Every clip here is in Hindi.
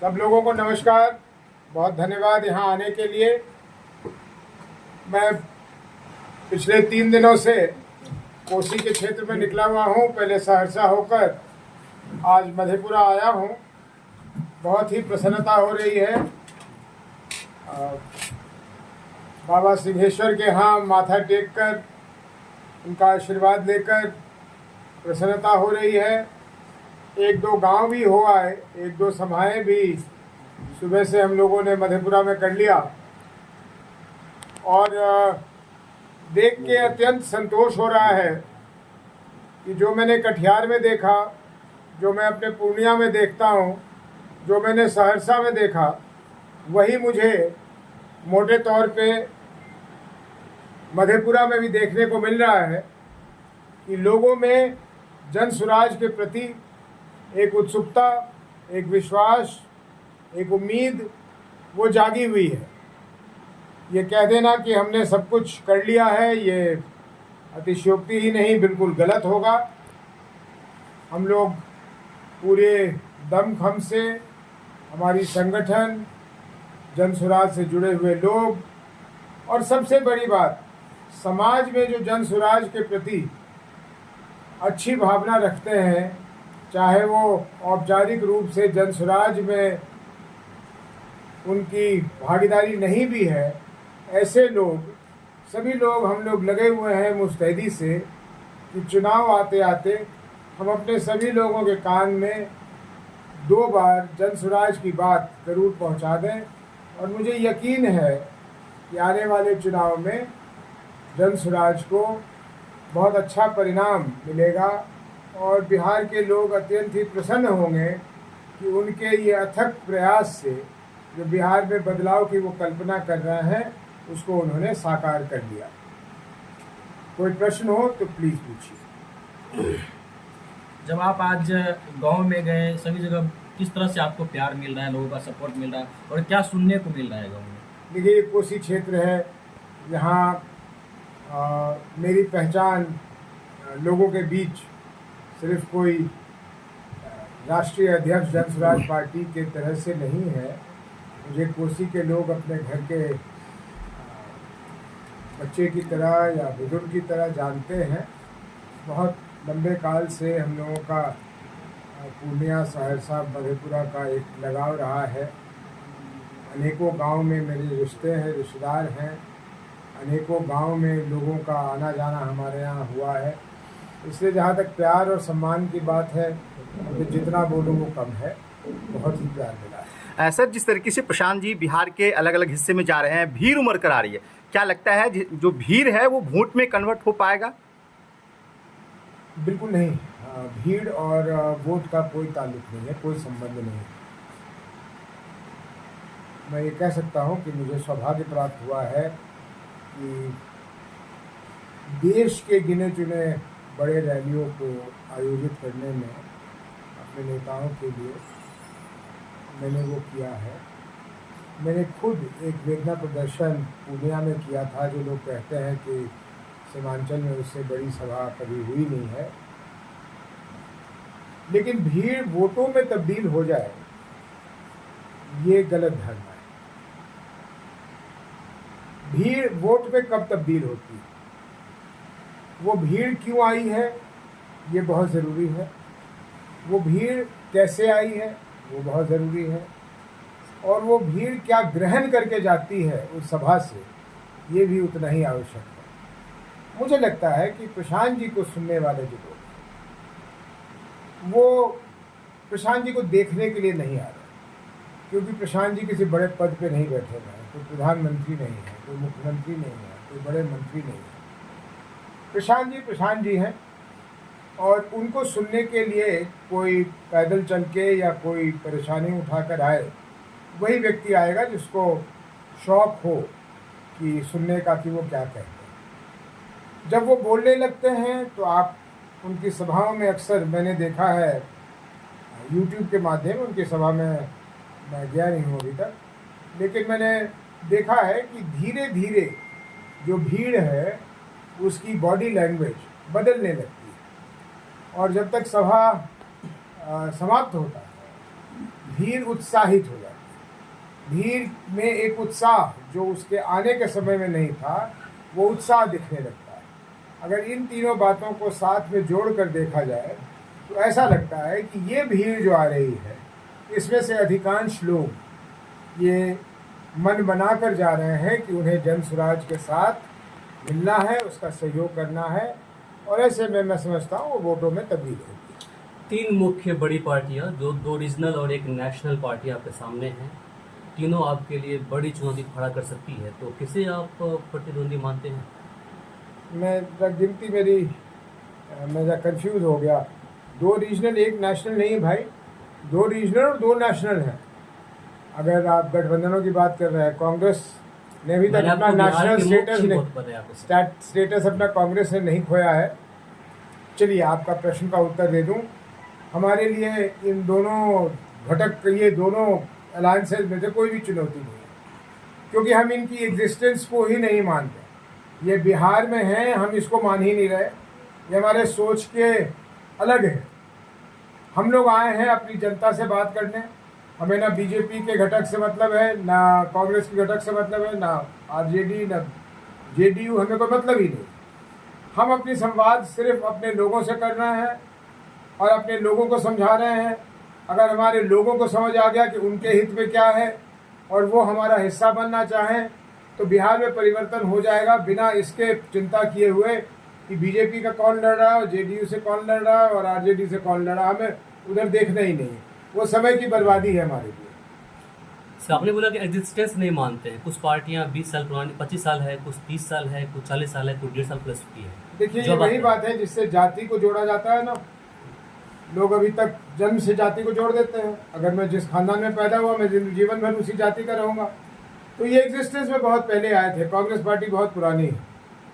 सब लोगों को नमस्कार। बहुत धन्यवाद यहाँ आने के लिए। मैं पिछले 3 दिनों से कोसी के क्षेत्र में निकला हुआ हूँ। पहले सहरसा होकर आज मधेपुरा आया हूँ। बहुत ही प्रसन्नता हो रही है। बाबा सिंहेश्वर के यहाँ माथा टेक कर उनका आशीर्वाद लेकर प्रसन्नता हो रही है। 1-2 गांव भी हो आए, 1-2 सभाएं भी सुबह से हम लोगों ने मधेपुरा में कर लिया और देख के अत्यंत संतोष हो रहा है कि जो मैंने कटिहार में देखा, जो मैं अपने पूर्णिया में देखता हूँ, जो मैंने सहरसा में देखा, वही मुझे मोटे तौर पे मधेपुरा में भी देखने को मिल रहा है कि लोगों में जन सुराज के प्रति एक उत्सुकता, एक विश्वास, एक उम्मीद वो जागी हुई है। ये कह देना कि हमने सब कुछ कर लिया है, ये अतिशयोक्ति ही नहीं, बिल्कुल गलत होगा। हम लोग पूरे दमखम से, हमारी संगठन, जन सुराज से जुड़े हुए लोग और सबसे बड़ी बात, समाज में जो जन सुराज के प्रति अच्छी भावना रखते हैं, चाहे वो औपचारिक रूप से जन सुराज में उनकी भागीदारी नहीं भी है, ऐसे लोग, सभी लोग, हम लोग लगे हुए हैं मुस्तैदी से कि चुनाव आते आते हम अपने सभी लोगों के कान में 2 बार जन सुराज की बात ज़रूर पहुंचा दें। और मुझे यकीन है कि आने वाले चुनाव में जन सुराज को बहुत अच्छा परिणाम मिलेगा और बिहार के लोग अत्यंत ही प्रसन्न होंगे कि उनके ये अथक प्रयास से जो बिहार में बदलाव की वो कल्पना कर रहे हैं, उसको उन्होंने साकार कर दिया। कोई प्रश्न हो तो प्लीज़ पूछिए। जब आप आज गांव में गए, सभी जगह किस तरह से आपको प्यार मिल रहा है, लोगों का सपोर्ट मिल रहा है और क्या सुनने को मिल रहा है गांव में? देखिए, कोसी क्षेत्र है, यहाँ मेरी पहचान लोगों के बीच सिर्फ कोई राष्ट्रीय अध्यक्ष जन सुराज पार्टी के तरह से नहीं है। मुझे कोसी के लोग अपने घर के बच्चे की तरह या बुजुर्ग की तरह जानते हैं। बहुत लंबे काल से हम लोगों का पूर्णिया, सहरसा, मधेपुरा का एक लगाव रहा है। अनेकों गांव में मेरे रिश्ते हैं, रिश्तेदार हैं। अनेकों गांव में लोगों का आना जाना हमारे यहाँ हुआ है। इसलिए जहाँ तक प्यार और सम्मान की बात है, तो जितना बोलूँ वो कम है। बहुत ही प्यार मिला है। सर, जिस तरीके से प्रशांत जी बिहार के अलग अलग हिस्से में जा रहे हैं, भीड़ उमड़ कर आ रही है, क्या लगता है जो भीड़ है वो वोट में कन्वर्ट हो पाएगा? बिल्कुल नहीं। भीड़ और वोट का कोई ताल्लुक नहीं है, कोई संबंध नहीं है। मैं ये कह सकता हूँ कि मुझे सौभाग्य प्राप्त हुआ है कि देश के गिने चुने बड़े रैलियों को आयोजित करने में अपने नेताओं के लिए मैंने वो किया है। मैंने खुद एक वेदना प्रदर्शन पूर्णिया में किया था। जो लोग कहते हैं कि सीमांचल में उससे बड़ी सभा कभी हुई नहीं है, लेकिन भीड़ वोटों में तब्दील हो जाए, ये गलत धारणा है। भीड़ वोट में कब तब्दील होती है, वो भीड़ क्यों आई है, ये बहुत ज़रूरी है। वो भीड़ कैसे आई है, वो बहुत ज़रूरी है। और वो भीड़ क्या ग्रहण करके जाती है उस सभा से, ये भी उतना ही आवश्यक है। मुझे लगता है कि प्रशांत जी को सुनने वाले जो लोग, वो प्रशांत जी को देखने के लिए नहीं आ रहे, क्योंकि प्रशांत जी किसी बड़े पद पे नहीं बैठे हुए हैं। कोई प्रधानमंत्री नहीं है, कोई मुख्यमंत्री नहीं है, कोई बड़े मंत्री नहीं है। प्रशांत जी हैं और उनको सुनने के लिए कोई पैदल चल के या कोई परेशानी उठाकर आए, वही व्यक्ति आएगा जिसको शौक हो कि सुनने का कि वो क्या कहते हैं। जब वो बोलने लगते हैं तो आप उनकी सभाओं में, अक्सर मैंने देखा है YouTube के माध्यम, उनकी सभा में मैं गया नहीं हूँ अभी तक, लेकिन मैंने देखा है कि धीरे धीरे जो भीड़ है उसकी बॉडी लैंग्वेज बदलने लगती है। और जब तक सभा समाप्त होता है, भीड़ उत्साहित हो जाती है। भीड़ में एक उत्साह जो उसके आने के समय में नहीं था, वो उत्साह दिखने लगता है। अगर इन तीनों बातों को साथ में जोड़ कर देखा जाए तो ऐसा लगता है कि ये भीड़ जो आ रही है, इसमें से अधिकांश लोग ये मन बना कर जा रहे हैं कि उन्हें जन स्वराज के साथ मिलना है, उसका सहयोग करना है, और ऐसे में मैं समझता हूँ वो वोटों में तब्दील होगी। तीन मुख्य बड़ी पार्टियां, दो रीजनल और एक नेशनल पार्टी आपके सामने हैं। तीनों आपके लिए बड़ी चुनौती खड़ा कर सकती है, तो किसे आप प्रतिद्वंदी मानते हैं? मैं गिनती मैं कंफ्यूज हो गया। 2 रीजनल 1 नेशनल नहीं भाई, 2 रीजनल और 2 नेशनल हैं। अगर आप गठबंधनों की बात कर रहे हैं, कांग्रेस ने भी तक अपना नेशनल स्टेटस अपना कांग्रेस ने नहीं खोया है। चलिए आपका प्रश्न का उत्तर दे दूं। हमारे लिए इन दोनों घटक, ये दोनों अलायंसेज में से कोई भी चुनौती नहीं है, क्योंकि हम इनकी एग्जिस्टेंस को ही नहीं मानते। ये बिहार में हैं, हम इसको मान ही नहीं रहे। ये हमारे सोच के अलग है। हम लोग आए हैं अपनी जनता से बात करने। हमें ना बीजेपी के घटक से मतलब है, ना कांग्रेस के घटक से मतलब है, ना आरजेडी, ना जेडीयू, हमें कोई मतलब ही नहीं। हम अपनी संवाद सिर्फ अपने लोगों से कर रहे हैं और अपने लोगों को समझा रहे हैं। अगर हमारे लोगों को समझ आ गया कि उनके हित में क्या है और वो हमारा हिस्सा बनना चाहें, तो बिहार में परिवर्तन हो जाएगा, बिना इसके चिंता किए हुए कि बीजेपी का कौन लड़ रहा है और जेडीयू से कौन लड़ रहा है और आरजेडी से कौन लड़ रहा है। हमें उधर देखना ही नहीं, वो समय की बर्बादी है हमारे लिए। आपने बोला कि एग्जिस्टेंस नहीं मानते हैं। कुछ पार्टियां 20 साल पुरानी, 25 साल है, कुछ 30 साल है, कुछ 40 साल है, कुछ 1.5 साल प्लस की है। देखिए, ये वही बात है जिससे जाति को जोड़ा जाता है ना। लोग अभी तक जन्म से जाति को जोड़ देते हैं। अगर मैं जिस खानदान में पैदा हुआ, मैं जीवन भर उसी जाति का रहूँगा। तो ये एग्जिस्टेंस में बहुत पहले आए थे। कांग्रेस पार्टी बहुत पुरानी है,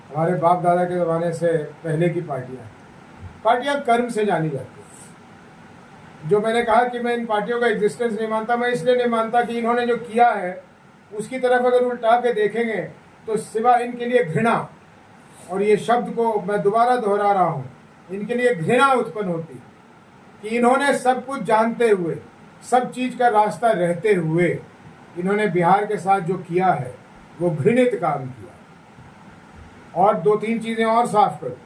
हमारे बाप दादा के ज़माने से पहले की पार्टियाँ कर्म से जानी जाती है। जो मैंने कहा कि मैं इन पार्टियों का एग्जिस्टेंस नहीं मानता, मैं इसलिए नहीं मानता कि इन्होंने जो किया है उसकी तरफ अगर उल्टा के देखेंगे तो सिवा इनके लिए घृणा, और ये शब्द को मैं दोबारा दोहरा रहा हूँ, इनके लिए घृणा उत्पन्न होती कि इन्होंने सब कुछ जानते हुए, सब चीज़ का रास्ता रहते हुए, इन्होंने बिहार के साथ जो किया है वो घृणित काम किया। और 2-3 चीज़ें और साफ कर,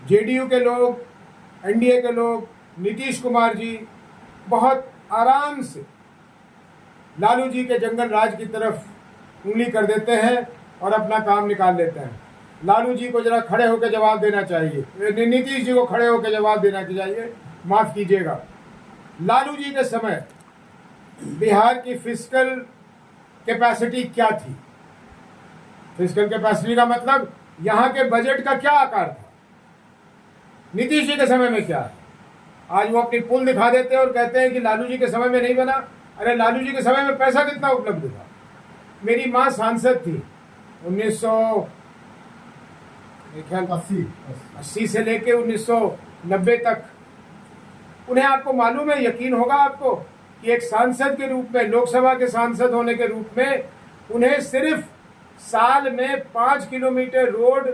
जेडीयू के लोग, एनडीए के लोग, नीतीश कुमार जी बहुत आराम से लालू जी के जंगल राज की तरफ उंगली कर देते हैं और अपना काम निकाल लेते हैं। लालू जी को जरा खड़े होकर जवाब देना चाहिए, नीतीश जी को खड़े होकर जवाब देना चाहिए। माफ कीजिएगा, लालू जी के समय बिहार की फिस्कल कैपेसिटी क्या थी? फिस्कल कैपेसिटी का मतलब यहाँ के बजट का क्या आकार था? नीतीश जी के समय में क्या है? आज वो अपनी पुल दिखा देते हैं और कहते हैं कि लालू जी के समय में नहीं बना। अरे लालू जी के समय में पैसा कितना उपलब्ध था? मेरी माँ सांसद थी 1980 से लेके 1990 तक। उन्हें, आपको मालूम है, यकीन होगा आपको कि एक सांसद के रूप में, लोकसभा के सांसद होने के रूप में, उन्हें सिर्फ साल में 5 किलोमीटर रोड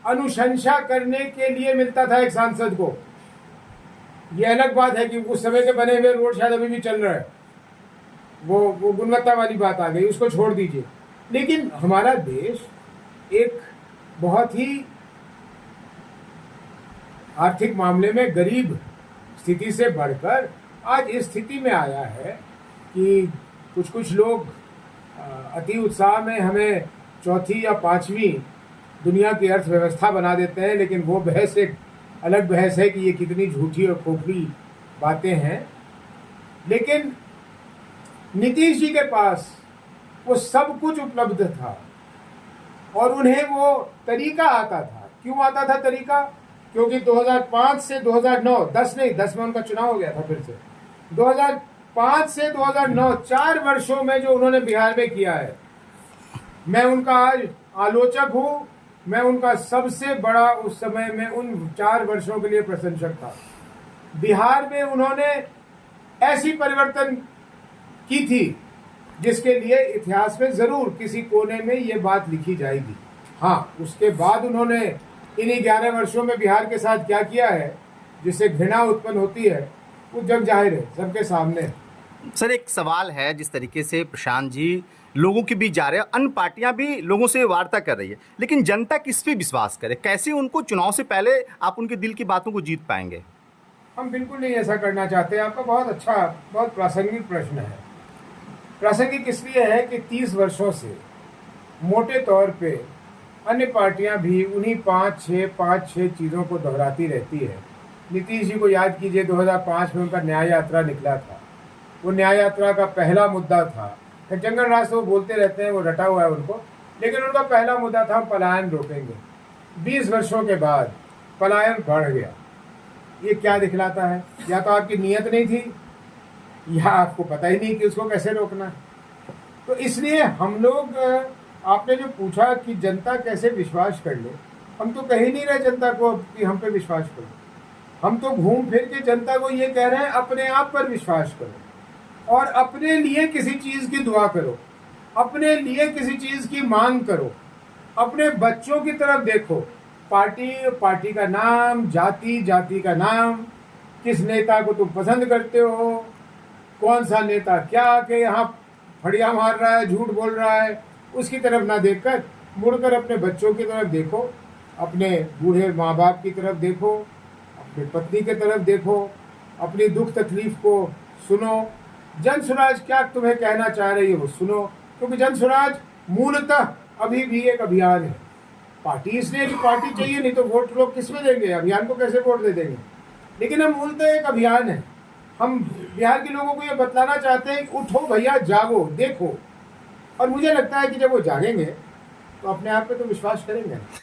अनुशंसा करने के लिए मिलता था एक सांसद को। ये अलग बात है कि उस समय के बने हुए रोड शायद अभी भी चल रहा है, वो गुणवत्ता वाली बात आ गई, उसको छोड़ दीजिए। लेकिन हमारा देश एक बहुत ही आर्थिक मामले में गरीब स्थिति से बढ़कर आज इस स्थिति में आया है कि कुछ लोग अति उत्साह में हमें चौथी या 5वीं दुनिया की अर्थव्यवस्था बना देते हैं। लेकिन वो बहस एक अलग बहस है कि ये कितनी झूठी और खोखली बातें हैं। लेकिन नीतीश जी के पास वो सब कुछ उपलब्ध था और उन्हें वो तरीका आता था। क्यों आता था तरीका? क्योंकि 2005 से 2009, 10 में उनका चुनाव हो गया था फिर से। 2005 से 2009 4 वर्षों में जो उन्होंने बिहार में किया है, मैं उनका आज आलोचक हूँ। मैं उनका सबसे बड़ा उस समय में उन 4 वर्षों के लिए प्रशंसक था। बिहार में उन्होंने ऐसी परिवर्तन की थी जिसके लिए इतिहास में जरूर किसी कोने में ये बात लिखी जाएगी। हाँ, उसके बाद उन्होंने इन्हीं 11 वर्षों में बिहार के साथ क्या किया है जिससे घृणा उत्पन्न होती है, वो जग जाहिर है, सबके सामने। सर एक सवाल है, जिस तरीके से प्रशांत जी लोगों के बीच जा रहे हैं, अन्य पार्टियां भी लोगों से वार्ता कर रही है, लेकिन जनता किस पे विश्वास करे? कैसे उनको चुनाव से पहले आप उनके दिल की बातों को जीत पाएंगे? हम बिल्कुल नहीं ऐसा करना चाहते। आपका बहुत अच्छा, बहुत प्रासंगिक प्रश्न है। प्रासंगिक इसलिए है कि 30 वर्षों से मोटे तौर पे अन्य पार्टियां भी उन्हीं 5-6 चीज़ों को दोहराती रहती है। नीतीश जी को याद कीजिए, 2005 में उनका न्याय यात्रा निकला था। वो न्याय यात्रा का पहला मुद्दा था, जंगल राज तो वो बोलते रहते हैं, वो रटा हुआ है उनको, लेकिन उनका पहला मुद्दा था हम पलायन रोकेंगे। 20 वर्षों के बाद पलायन बढ़ गया। ये क्या दिखलाता है? या तो आपकी नीयत नहीं थी, या आपको पता ही नहीं कि उसको कैसे रोकना है। तो इसलिए हम लोग, आपने जो पूछा कि जनता कैसे विश्वास कर ले, हम तो कह ही नहीं रहे जनता को कि हम पे विश्वास करो। हम तो घूम फिर के जनता को ये कह रहे हैं अपने आप पर विश्वास करो और अपने लिए किसी चीज़ की दुआ करो, अपने लिए किसी चीज़ की मांग करो, अपने बच्चों की तरफ देखो। पार्टी का नाम, जाति का नाम, किस नेता को तुम पसंद करते हो, कौन सा नेता क्या के यहाँ फड़िया मार रहा है, झूठ बोल रहा है, उसकी तरफ ना देखकर मुड़कर अपने बच्चों की तरफ देखो, अपने बूढ़े माँ बाप की तरफ देखो, अपनी पत्नी की तरफ देखो, अपनी दुख तकलीफ को सुनो। जन स्वराज क्या तुम्हें कहना चाह रही है वो सुनो, क्योंकि जन स्वराज मूलतः अभी भी एक अभियान है। पार्टी इसलिए कि पार्टी चाहिए, नहीं तो वोट लोग किसमें देंगे, अभियान को कैसे वोट दे देंगे। लेकिन हम मूलतः एक अभियान है। हम बिहार के लोगों को ये बतलाना चाहते हैं कि उठो भैया, जागो, देखो। और मुझे लगता है कि जब वो जागेंगे तो अपने आप पे तो विश्वास करेंगे।